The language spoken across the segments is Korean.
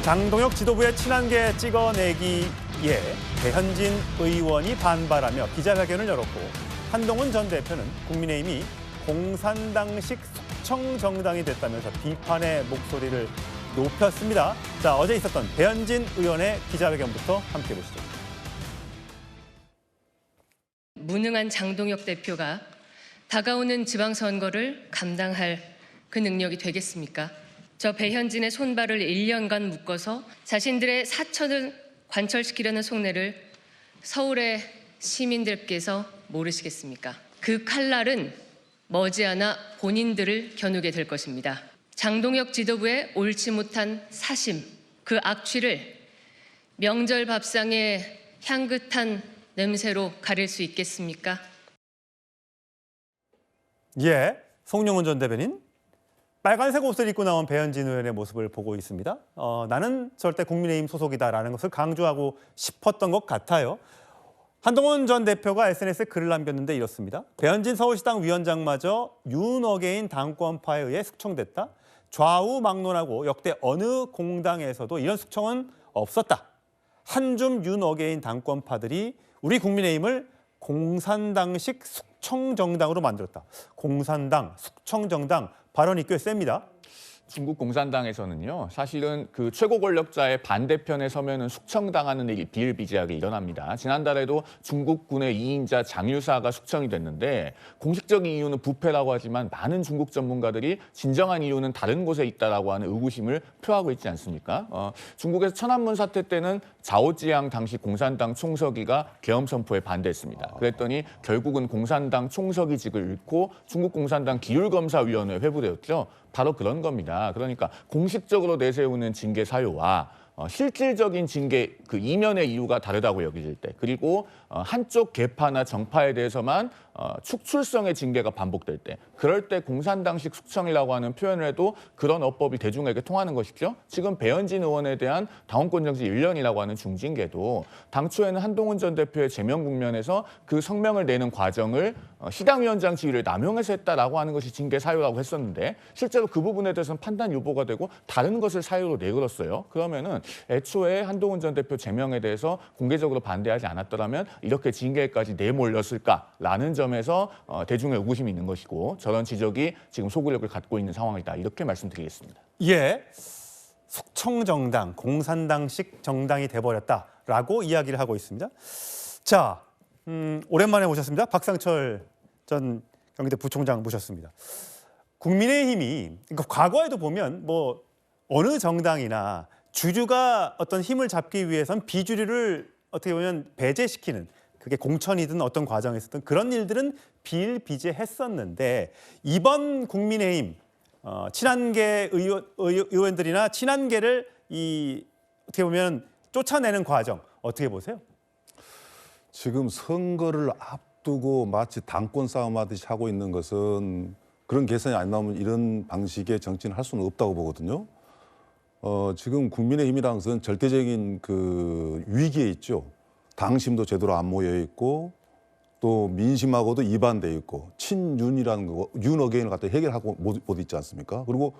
장동혁 지도부의 친한계 찍어내기에 배현진 의원이 반발하며 기자회견을 열었고 한동훈 전 대표는 국민의힘이 공산당식 숙청정당이 됐다면서 비판의 목소리를 높였습니다. 자, 어제 있었던 배현진 의원의 기자회견부터 함께 보시죠. 무능한 장동혁 대표가 다가오는 지방선거를 감당할 그 능력이 되겠습니까? 저 배현진의 손발을 1년간 묶어서 자신들의 사천을 관철시키려는 속내를 서울의 시민들께서 모르시겠습니까? 그 칼날은 머지않아 본인들을 겨누게 될 것입니다. 장동혁 지도부의 옳지 못한 사심, 그 악취를 명절 밥상의 향긋한 냄새로 가릴 수 있겠습니까? 예, 송영훈 전 대변인. 빨간색 옷을 입고 나온 배현진 의원의 모습을 보고 있습니다. 나는 절대 국민의힘 소속이다라는 것을 강조하고 싶었던 것 같아요. 한동훈 전 대표가 SNS에 글을 남겼는데 이렇습니다. 배현진 서울시당 위원장마저 윤어게인 당권파에 의해 숙청됐다. 좌우막론하고 역대 어느 공당에서도 이런 숙청은 없었다. 한줌 윤어게인 당권파들이 우리 국민의힘을 공산당식 숙청정당으로 만들었다. 공산당, 숙청정당 발언이 꽤 셉니다. 중국 공산당에서는요, 사실은 그 최고 권력자의 반대편에 서면은 숙청당하는 일이 비일비재하게 일어납니다. 지난달에도 중국군의 2인자 장유사가 숙청이 됐는데 공식적인 이유는 부패라고 하지만 많은 중국 전문가들이 진정한 이유는 다른 곳에 있다라고 하는 의구심을 표하고 있지 않습니까? 중국에서 천안문 사태 때는 자오지양 당시 공산당 총서기가 계엄 선포에 반대했습니다. 그랬더니 결국은 공산당 총서기직을 잃고 중국 공산당 기율검사위원회에 회부되었죠. 바로 그런 겁니다. 그러니까 공식적으로 내세우는 징계 사유와 실질적인 징계 그 이면의 이유가 다르다고 여겨질 때, 그리고 한쪽 계파나 정파에 대해서만 축출성의 징계가 반복될 때, 그럴 때 공산당식 숙청이라고 하는 표현을 해도 그런 어법이 대중에게 통하는 것이죠. 지금 배현진 의원에 대한 당원권 정지 1년이라고 하는 중징계도 당초에는 한동훈 전 대표의 제명 국면에서 그 성명을 내는 과정을 시당위원장 지위를 남용해서 했다라고 하는 것이 징계 사유라고 했었는데 실제로 그 부분에 대해서는 판단 유보가 되고 다른 것을 사유로 내걸었어요. 그러면은 애초에 한동훈 전 대표 제명에 대해서 공개적으로 반대하지 않았더라면 이렇게 징계까지 내몰렸을까라는 점에서 대중의 의구심이 있는 것이고, 저런 지적이 지금 소구력을 갖고 있는 상황이다, 이렇게 말씀드리겠습니다. 예, 숙청정당, 공산당식 정당이 돼버렸다라고 이야기를 하고 있습니다. 자, 오랜만에 오셨습니다. 박상철 전 경기대 부총장 모셨습니다. 국민의힘이 그러니까 과거에도 보면 뭐 어느 정당이나 주류가 어떤 힘을 잡기 위해선 비주류를 어떻게 보면 배제시키는, 그게 공천이든 어떤 과정에서든 그런 일들은 비일비재했었는데, 이번 국민의힘 친한계 의원들이나 친한계를 어떻게 보면 쫓아내는 과정 어떻게 보세요? 지금 선거를 앞두고 마치 당권 싸움하듯이 하고 있는 것은, 그런 계산이 안 나오면 이런 방식의 정치는 할 수는 없다고 보거든요. 지금 국민의힘이라는 것은 절대적인 그 위기에 있죠. 당심도 제대로 안 모여 있고 또 민심하고도 이반돼 있고 친윤이라는 거, 윤어게인을 갖다 해결하고 못 있지 않습니까? 그리고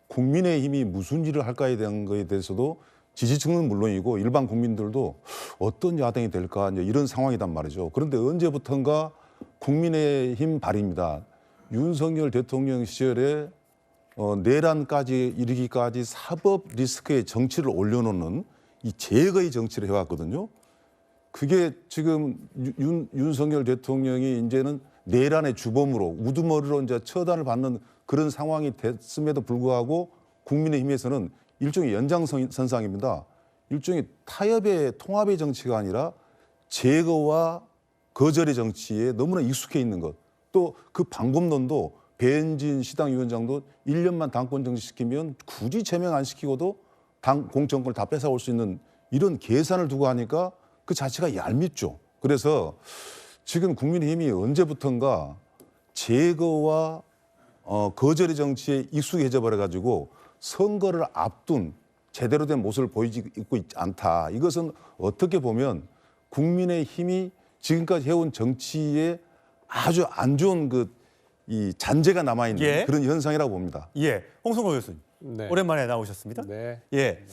국민의힘이 무슨 일을 할까에 대한 거에 대해서도 지지층은 물론이고 일반 국민들도 어떤 야당이 될까 이런 상황이란 말이죠. 그런데 언제부턴가 국민의힘 발입니다. 윤석열 대통령 시절에 내란까지 이르기까지 사법 리스크의 정치를 올려놓는 이 제거의 정치를 해왔거든요. 그게 지금 윤석열 대통령이 이제는 내란의 주범으로 우두머리로 이제 처단을 받는 그런 상황이 됐음에도 불구하고 국민의힘에서는 일종의 연장선상입니다. 일종의 타협의 통합의 정치가 아니라 제거와 거절의 정치에 너무나 익숙해 있는 것. 또 그 방법론도 배현진 시당위원장도 1년만 당권 정지시키면 굳이 제명 안 시키고도 당 공천권을 다 뺏어올 수 있는 이런 계산을 두고 하니까 그 자체가 얄밉죠. 그래서 지금 국민의힘이 언제부턴가 제거와 거절의 정치에 익숙해져 버려가지고 선거를 앞둔 제대로 된 모습을 보이고 있지 않다. 이것은 어떻게 보면 국민의힘이 지금까지 해온 정치에 아주 안 좋은 이 잔재가 남아있는 그런 현상이라고 봅니다. 예, 홍성호 교수님. 네. 오랜만에 나오셨습니다. 네. 예,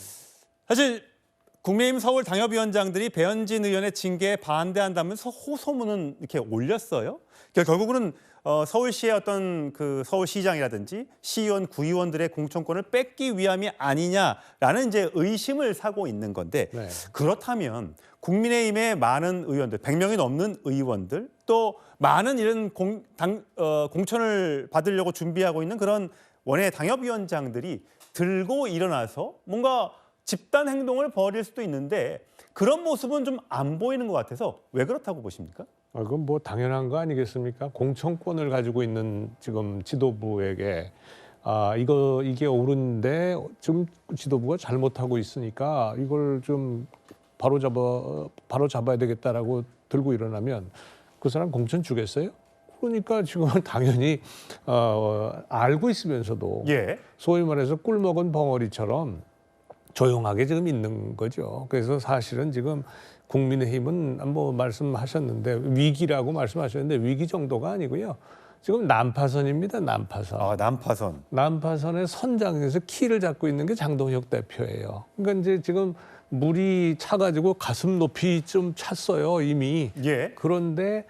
사실 국민의힘 서울 당협위원장들이 배현진 의원의 징계에 반대한다면서 호소문은 이렇게 올렸어요. 그러니까 결국은 서울시의 어떤 그 서울시장이라든지 시의원, 구의원들의 공천권을 뺏기 위함이 아니냐라는 이제 의심을 사고 있는 건데 네. 그렇다면 국민의힘의 많은 의원들, 100명이 넘는 의원들 또 많은 이런 공천을 받으려고 준비하고 있는 그런 원외 당협위원장들이 들고 일어나서 뭔가 집단 행동을 벌일 수도 있는데 그런 모습은 좀 안 보이는 것 같아서 왜 그렇다고 보십니까? 그건 뭐 당연한 거 아니겠습니까? 공천권을 가지고 있는 지금 지도부에게 이게 옳은데 지금 지도부가 잘못하고 있으니까 이걸 좀 바로 잡아야 되겠다라고 들고 일어나면 그 사람 공천 주겠어요? 그러니까 지금은 당연히 알고 있으면서도 예. 소위 말해서 꿀 먹은 벙어리처럼 조용하게 지금 있는 거죠. 그래서 사실은 지금 국민의힘은 뭐 말씀하셨는데 위기라고 말씀하셨는데 위기 정도가 아니고요. 지금 난파선입니다. 난파선. 아, 난파선. 난파선의 선장에서 키를 잡고 있는 게 장동혁 대표예요. 그러니까 이제 지금 물이 차가지고 가슴 높이 좀 찼어요 이미. 예. 그런데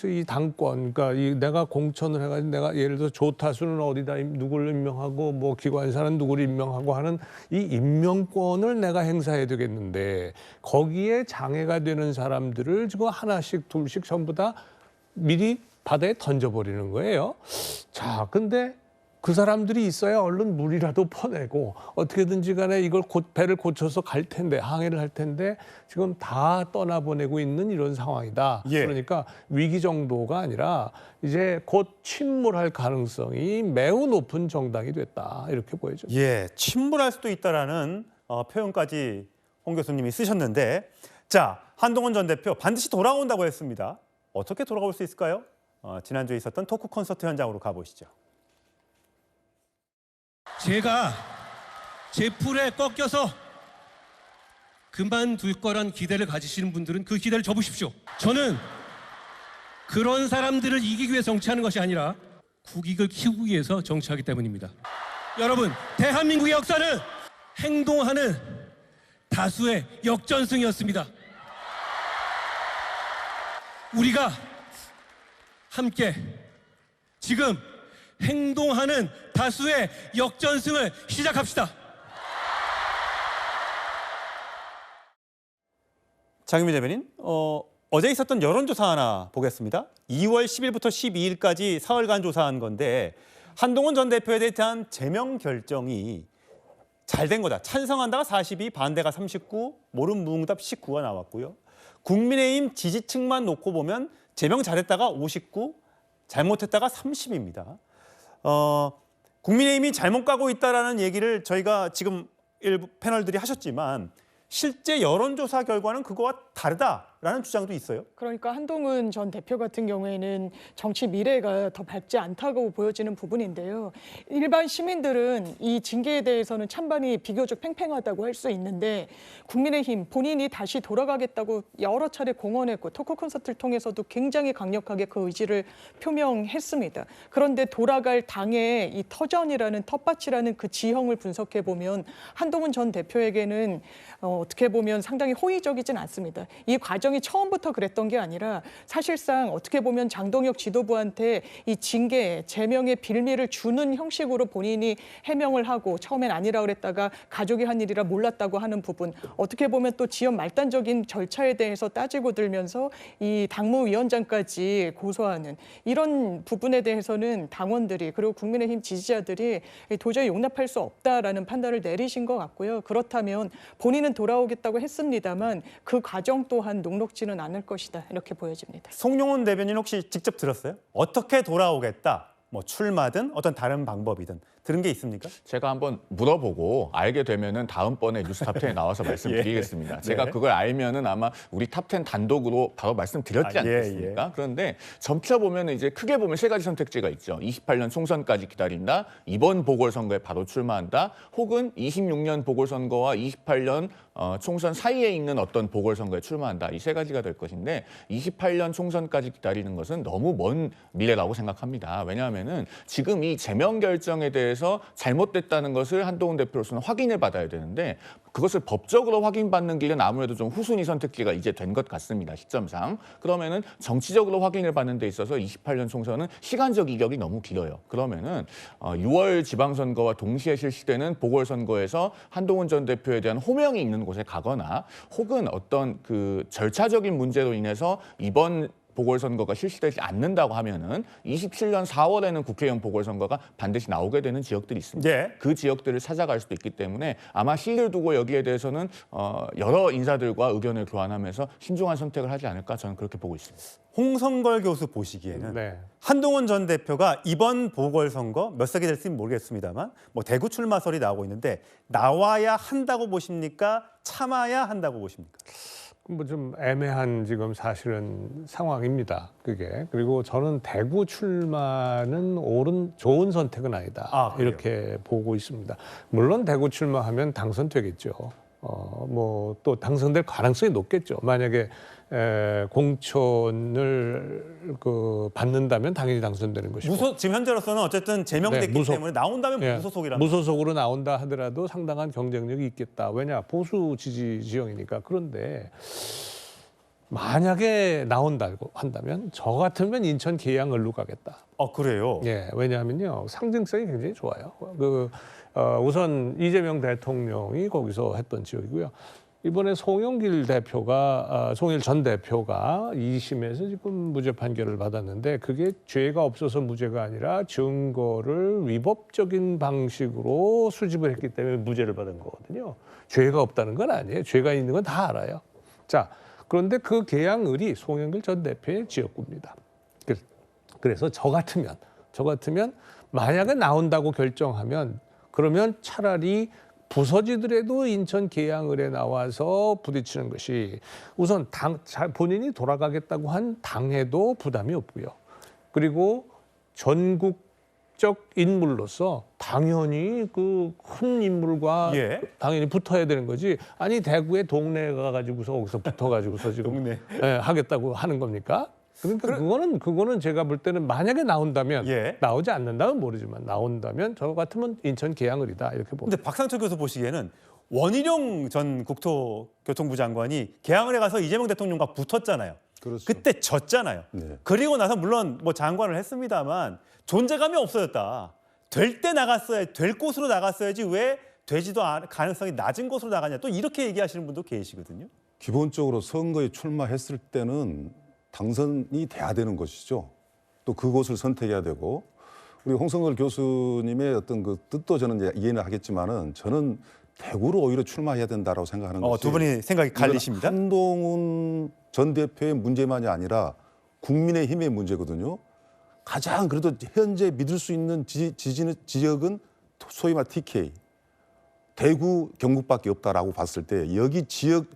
이 당권, 그러니까 내가 공천을 해가지고 내가 예를 들어 조타수는 어디다 누구를 임명하고 뭐 기관사는 누구를 임명하고 하는 이 임명권을 내가 행사해야 되겠는데 거기에 장애가 되는 사람들을 지금 하나씩 둘씩 전부 다 미리 바다에 던져버리는 거예요. 자, 근데 그 사람들이 있어야 얼른 물이라도 퍼내고 어떻게든지 간에 이걸 배를 고쳐서 갈 텐데 항해를 할 텐데 지금 다 떠나보내고 있는 이런 상황이다. 예. 그러니까 위기 정도가 아니라 이제 곧 침몰할 가능성이 매우 높은 정당이 됐다. 이렇게 보여집니다. 예, 침몰할 수도 있다라는 표현까지 홍 교수님이 쓰셨는데 자, 한동훈 전 대표 반드시 돌아온다고 했습니다. 어떻게 돌아올 수 있을까요? 지난주에 있었던 토크 콘서트 현장으로 가보시죠. 제가 제 풀에 꺾여서 그만둘 거란 기대를 가지시는 분들은 그 기대를 접으십시오. 저는 그런 사람들을 이기기 위해 정치하는 것이 아니라 국익을 키우기 위해서 정치하기 때문입니다. 여러분, 대한민국의 역사는 행동하는 다수의 역전승이었습니다. 우리가 함께 지금 행동하는 다수의 역전승을 시작합시다. 장유미 대변인, 어제 있었던 여론조사 하나 보겠습니다. 2월 10일부터 12일까지 사흘간 조사한 건데 한동훈 전 대표에 대한 제명 결정이 잘 된 거다. 찬성한다가 42, 반대가 39, 모른 무응답 19가 나왔고요. 국민의힘 지지층만 놓고 보면 제명 잘했다가 59, 잘못했다가 30입니다. 국민의힘이 잘못 가고 있다라는 얘기를 저희가 지금 일부 패널들이 하셨지만 실제 여론조사 결과는 그거와 다르다라는 주장도 있어요. 그러니까 한동훈 전 대표 같은 경우에는 정치 미래가 더 밝지 않다고 보여지는 부분인데요. 일반 시민들은 이 징계에 대해서는 찬반이 비교적 팽팽하다고 할 수 있는데 국민의힘 본인이 다시 돌아가겠다고 여러 차례 공언했고 토크 콘서트를 통해서도 굉장히 강력하게 그 의지를 표명했습니다. 그런데 돌아갈 당의 이 터전이라는 텃밭이라는 그 지형을 분석해 보면 한동훈 전 대표에게는 어떻게 보면 상당히 호의적이진 않습니다. 이 과정이 처음부터 그랬던 게 아니라 사실상 어떻게 보면 장동혁 지도부한테 이 징계, 제명의 빌미를 주는 형식으로 본인이 해명을 하고 처음엔 아니라 그랬다가 가족이 한 일이라 몰랐다고 하는 부분, 어떻게 보면 또 지연 말단적인 절차에 대해서 따지고 들면서 이 당무위원장까지 고소하는 이런 부분에 대해서는 당원들이 그리고 국민의힘 지지자들이 도저히 용납할 수 없다라는 판단을 내리신 것 같고요. 그렇다면 본인은 돌아오겠다고 했습니다만 그 과정 또한 녹록지는 않을 것이다 이렇게 보여집니다. 송영훈 대변인 혹시 직접 들었어요? 어떻게 돌아오겠다? 뭐 출마든 어떤 다른 방법이든 들은 게 있습니까? 제가 한번 물어보고 알게 되면은 다음번에 뉴스 탑10에 나와서 말씀드리겠습니다. 제가 네. 그걸 알면은 아마 우리 탑10 단독으로 바로 말씀드렸지 않겠습니까? 그런데 점차 보면 이제 크게 보면 세 가지 선택지가 있죠. 28년 총선까지 기다린다, 이번 보궐선거에 바로 출마한다, 혹은 26년 보궐선거와 28년 총선 사이에 있는 어떤 보궐선거에 출마한다. 이 세 가지가 될 것인데 28년 총선까지 기다리는 것은 너무 먼 미래라고 생각합니다. 왜냐하면은 지금 이 제명 결정에 대해서 대해서 잘못됐다는 것을 한동훈 대표로서는 확인을 받아야 되는데 그것을 법적으로 확인받는 길은 아무래도 좀 후순위 선택지가 이제 된 것 같습니다. 시점상. 그러면은 정치적으로 확인을 받는 데 있어서 28년 총선은 시간적 이력이 너무 길어요. 그러면은 6월 지방선거와 동시에 실시되는 보궐선거에서 한동훈 전 대표에 대한 호명이 있는 곳에 가거나 혹은 어떤 그 절차적인 문제로 인해서 이번 보궐선거가 실시되지 않는다고 하면은 27년 4월에는 국회의원 보궐선거가 반드시 나오게 되는 지역들이 있습니다. 예. 그 지역들을 찾아갈 수도 있기 때문에 아마 시기를 두고 여기에 대해서는 여러 인사들과 의견을 교환하면서 신중한 선택을 하지 않을까 저는 그렇게 보고 있습니다. 홍성걸 교수 보시기에는 네. 한동훈 전 대표가 이번 보궐선거 몇 석이 될지는 모르겠습니다만 뭐 대구 출마설이 나오고 있는데 나와야 한다고 보십니까? 참아야 한다고 보십니까? 뭐 좀 애매한 지금 사실은 상황입니다. 그게. 그리고 저는 대구 출마는 좋은 선택은 아니다. 그래요? 이렇게 보고 있습니다. 물론 대구 출마하면 당선되겠죠. 뭐 또 당선될 가능성이 높겠죠. 만약에 공천을 받는다면 당연히 당선되는 것이고. 지금 현재로서는 어쨌든 제명됐기 네, 때문에 나온다면 예, 무소속이라. 무소속으로 나온다 하더라도 상당한 경쟁력이 있겠다. 왜냐 보수 지지 지형이니까. 그런데 만약에 나온다고 한다면 저 같으면 인천 계양을로 가겠다. 그래요? 예, 왜냐하면요 상징성이 굉장히 좋아요. 우선 이재명 대통령이 거기서 했던 지역이고요. 이번에 송영길 전 대표가 2심에서 지금 무죄 판결을 받았는데 그게 죄가 없어서 무죄가 아니라 증거를 위법적인 방식으로 수집을 했기 때문에 무죄를 받은 거거든요. 죄가 없다는 건 아니에요. 죄가 있는 건 다 알아요. 자, 그런데 그 계양을이 송영길 전 대표의 지역구입니다. 그래서 저 같으면 만약에 나온다고 결정하면 그러면 차라리 부서지더라도 인천 계양을에 나와서 부딪히는 것이 우선 본인이 돌아가겠다고 한 당에도 부담이 없고요. 그리고 전국적 인물로서 당연히 그 큰 인물과 예. 당연히 붙어야 되는 거지. 아니 대구에 동네에 가가지고서 거기서 붙어가지고서 지금 동네. 하겠다고 하는 겁니까? 그러니까 그거는 제가 볼 때는 만약에 나온다면 예. 나오지 않는다면 모르지만 나온다면 저 같으면 인천 계양을이다 이렇게 봅니다. 근데 박상철 교수 보시기에는 원희룡 전 국토교통부 장관이 계양을에 가서 이재명 대통령과 붙었잖아요. 그렇죠. 그때 졌잖아요. 네. 그리고 나서 물론 뭐 장관을 했습니다만 존재감이 없어졌다. 될 때 될 곳으로 나갔어야지 왜 되지도 않을 가능성이 낮은 곳으로 나가냐. 또 이렇게 얘기하시는 분도 계시거든요. 기본적으로 선거에 출마했을 때는 당선이 돼야 되는 것이죠. 또 그곳을 선택해야 되고 우리 홍성걸 교수님의 어떤 그 뜻도 저는 이제 이해는 하겠지만은 저는 대구로 오히려 출마해야 된다라고 생각하는 것이 두 분이 생각이 갈리십니다. 한동훈 전 대표의 문제만이 아니라 국민의힘의 문제거든요. 가장 그래도 현재 믿을 수 있는 지역은 소위 말 TK, 대구, 경북밖에 없다라고 봤을 때 여기 지역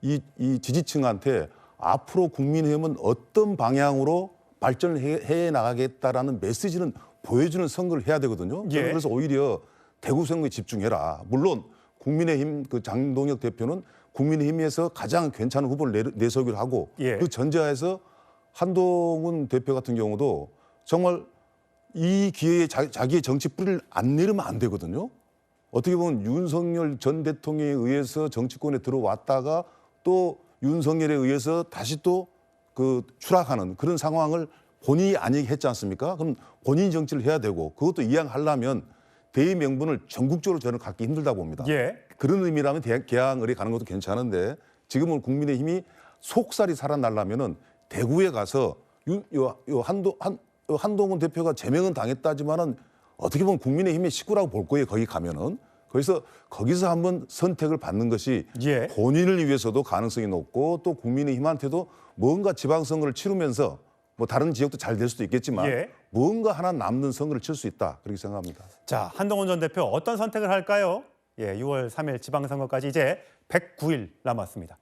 이 지지층한테 앞으로 국민의힘은 어떤 방향으로 발전을 해 나가겠다라는 메시지는 보여주는 선거를 해야 되거든요. 예. 그래서 오히려 대구 선거에 집중해라. 물론 국민의힘 그 장동혁 대표는 국민의힘에서 가장 괜찮은 후보를 내세우기로 하고 예. 그 전제하에서 한동훈 대표 같은 경우도 정말 이 기회에 자기의 정치 뿌리를 안 내리면 안 되거든요. 어떻게 보면 윤석열 전 대통령에 의해서 정치권에 들어왔다가 또 윤석열에 의해서 다시 또 그 추락하는 그런 상황을 본인이 아니게 했지 않습니까? 그럼 본인이 정치를 해야 되고 그것도 이양하려면 대의 명분을 전국적으로 저는 갖기 힘들다 봅니다. 예. 그런 의미라면 계양을에 가는 것도 괜찮은데 지금은 국민의힘이 속살이 살아나려면은 대구에 가서 한동훈 대표가 제명은 당했다지만은 어떻게 보면 국민의힘의 식구라고 볼 거예요. 거기 가면은. 그래서 거기서 한번 선택을 받는 것이 예. 본인을 위해서도 가능성이 높고 또 국민의힘한테도 뭔가 지방선거를 치르면서 뭐 다른 지역도 잘 될 수도 있겠지만 예. 뭔가 하나 남는 선거를 칠 수 있다. 그렇게 생각합니다. 자, 한동훈 전 대표 어떤 선택을 할까요? 6월 3일 지방선거까지 이제 109일 남았습니다.